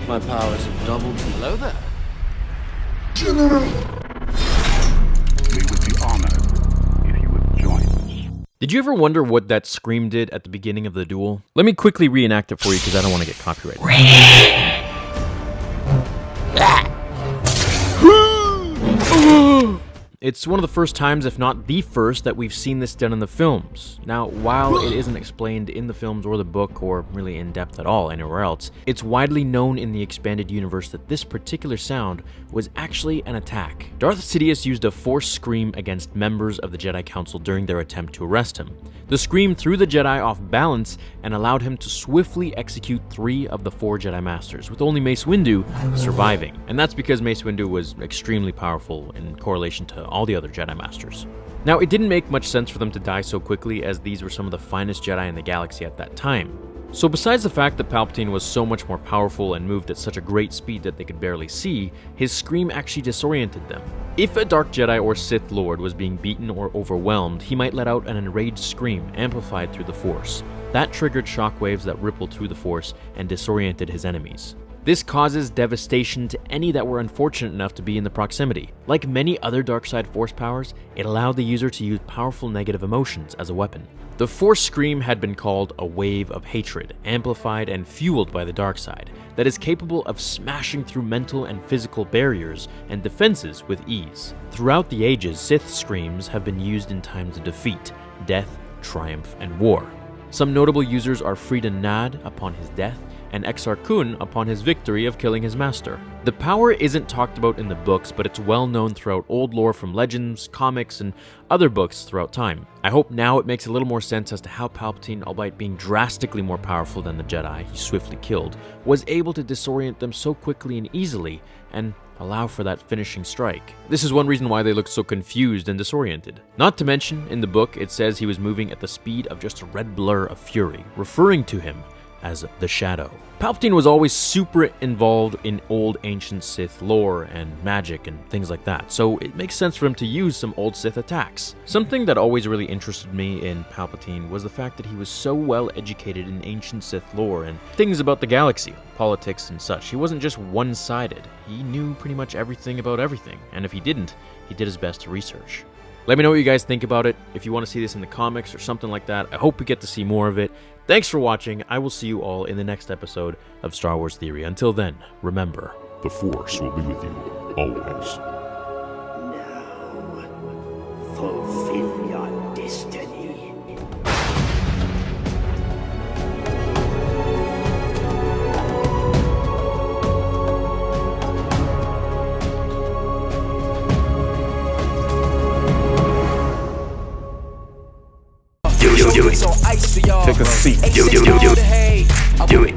My powers have doubled. Hello there. General! We would be honored if you would join us. Did you ever wonder what that scream did at the beginning of the duel? Let me quickly reenact it for you because I don't want to get copyrighted. It's one of the first times, if not the first, that we've seen this done in the films. Now, while it isn't explained in the films or the book, or really in depth at all anywhere else, it's widely known in the expanded universe that this particular sound was actually an attack. Darth Sidious used a Force scream against members of the Jedi Council during their attempt to arrest him. The scream threw the Jedi off balance and allowed him to swiftly execute 3 of the 4 Jedi Masters, with only Mace Windu surviving. And that's because Mace Windu was extremely powerful in correlation to all the other Jedi Masters. Now, it didn't make much sense for them to die so quickly, as these were some of the finest Jedi in the galaxy at that time. So besides the fact that Palpatine was so much more powerful and moved at such a great speed that they could barely see, his scream actually disoriented them. If a Dark Jedi or Sith Lord was being beaten or overwhelmed, he might let out an enraged scream amplified through the Force. That triggered shockwaves that rippled through the Force and disoriented his enemies. This causes devastation to any that were unfortunate enough to be in the proximity. Like many other dark side Force powers, it allowed the user to use powerful negative emotions as a weapon. The Force scream had been called a wave of hatred, amplified and fueled by the dark side, that is capable of smashing through mental and physical barriers and defenses with ease. Throughout the ages, Sith screams have been used in times of defeat, death, triumph, and war. Some notable users are Freedon Nad upon his death, and Exar Kun upon his victory of killing his master. The power isn't talked about in the books, but it's well known throughout old lore from legends, comics, and other books throughout time. I hope now it makes a little more sense as to how Palpatine, albeit being drastically more powerful than the Jedi he swiftly killed, was able to disorient them so quickly and easily, and allow for that finishing strike. This is one reason why they look so confused and disoriented. Not to mention, in the book, it says he was moving at the speed of just a red blur of fury, referring to him as the Shadow. Palpatine was always super involved in old ancient Sith lore and magic and things like that, so it makes sense for him to use some old Sith attacks. Something that always really interested me in Palpatine was the fact that he was so well educated in ancient Sith lore and things about the galaxy, politics and such. He wasn't just one-sided. He knew pretty much everything about everything, and if he didn't, he did his best to research. Let me know what you guys think about it. If you want to see this in the comics or something like that, I hope we get to see more of it. Thanks for watching. I will see you all in the next episode of Star Wars Theory. Until then, remember, The Force will be with you, always. Now, fulfill your destiny. Do it. Take a seat. Do it.